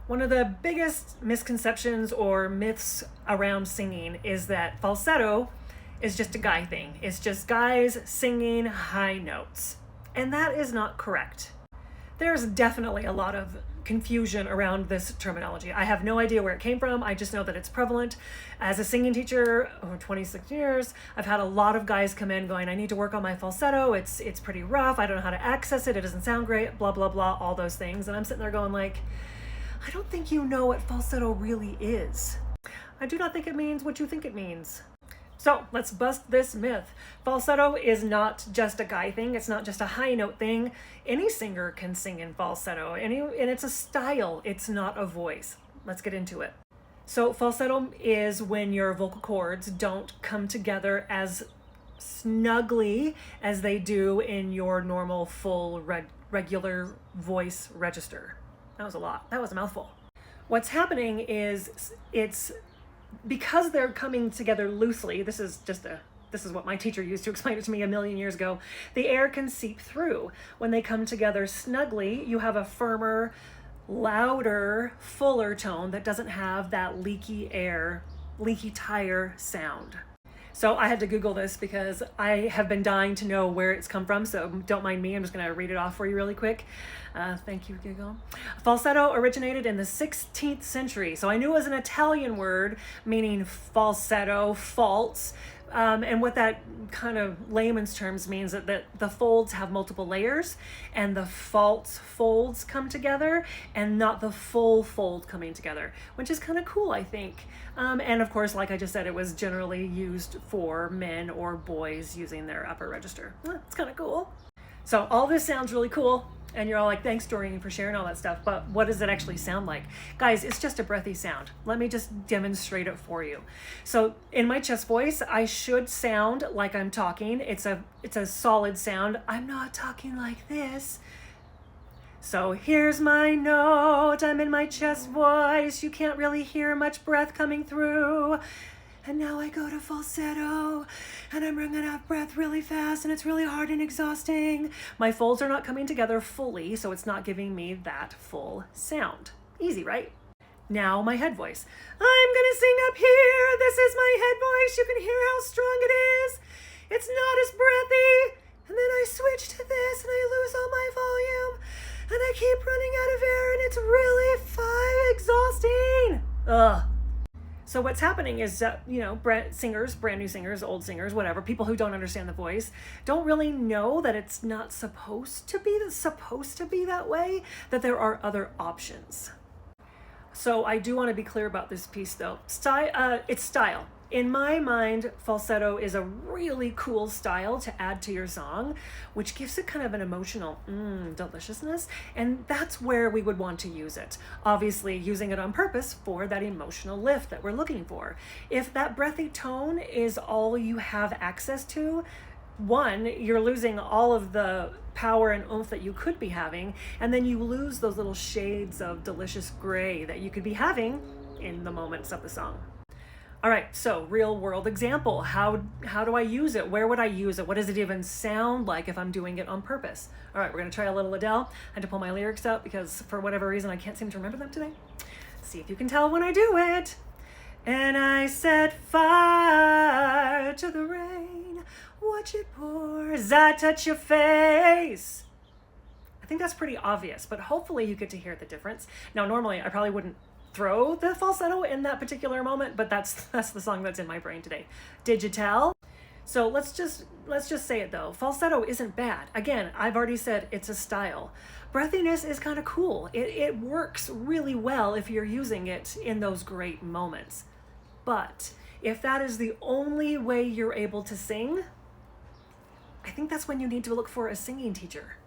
One of the biggest misconceptions or myths around singing is that falsetto is just a guy thing. It's just guys singing high notes. And that is not correct. There's definitely a lot of confusion around this terminology. I have no idea where it came from. I just know that it's prevalent. As a singing teacher over 26 years, I've had a lot of guys come in going, I need to work on my falsetto. It's pretty rough. I don't know how to access it. It doesn't sound great, blah, blah, blah, all those things. And I'm sitting there going like, I don't think you know what falsetto really is. I do not think it means what you think it means. So let's bust this myth. Falsetto is not just a guy thing. It's not just a high note thing. Any singer can sing in falsetto, and it's a style. It's not a voice. Let's get into it. So falsetto is when your vocal cords don't come together as snugly as they do in your normal full regular voice register. That was a lot. That was a mouthful. What's happening is it's because they're coming together loosely. This is what my teacher used to explain it to me a million years ago. The air can seep through. When they come together snugly, you have a firmer, louder, fuller tone that doesn't have that leaky tire sound. So I had to Google this because I have been dying to know where it's come from, so don't mind me. I'm just going to read it off for you really quick. Thank you, Google. Falsetto originated in the 16th century. So I knew it was an Italian word meaning falsetto, false. And what that kind of layman's terms means that the folds have multiple layers and the false folds come together and not the full fold coming together, which is kind of cool, I think. And of course, like I just said, it was generally used for men or boys using their upper register. It's kind of cool. So all this sounds really cool. And you're all like, thanks, Doreene, for sharing all that stuff. But what does it actually sound like? Guys, it's just a breathy sound. Let me just demonstrate it for you. So in my chest voice, I should sound like I'm talking. It's a solid sound. I'm not talking like this. So here's my note. I'm in my chest voice. You can't really hear much breath coming through. And now I go to falsetto, and I'm running out of breath really fast, and it's really hard and exhausting. My folds are not coming together fully, so it's not giving me that full sound. Easy, right? Now my head voice. I'm gonna sing up here. This is my head voice. You can hear how strong it is. It's not as breathy. And then I switch to this, and I lose all my volume, and I keep running out of air, and it's really exhausting. Ugh. So what's happening is that, singers, brand new singers, old singers, whatever, people who don't understand the voice, don't really know that it's not supposed to be that way, that there are other options. So I do want to be clear about this piece though. It's style. In my mind, falsetto is a really cool style to add to your song, which gives it kind of an emotional deliciousness, and that's where we would want to use it. Obviously, using it on purpose for that emotional lift that we're looking for. If that breathy tone is all you have access to, one, you're losing all of the power and oomph that you could be having, and then you lose those little shades of delicious gray that you could be having in the moments of the song. All right, so real world example. How do I use it? Where would I use it? What does it even sound like if I'm doing it on purpose? All right, we're gonna try a little Adele. I had to pull my lyrics out because for whatever reason, I can't seem to remember them today. See if you can tell when I do it. And I set fire to the rain, watch it pour as I touch your face. I think that's pretty obvious, but hopefully you get to hear the difference. Now, normally I probably wouldn't throw the falsetto in that particular moment, but that's the song that's in my brain today. Did you tell? So let's just say it though. Falsetto isn't bad. Again, I've already said it's a style. Breathiness is kind of cool. It works really well if you're using it in those great moments. But if that is the only way you're able to sing, I think that's when you need to look for a singing teacher.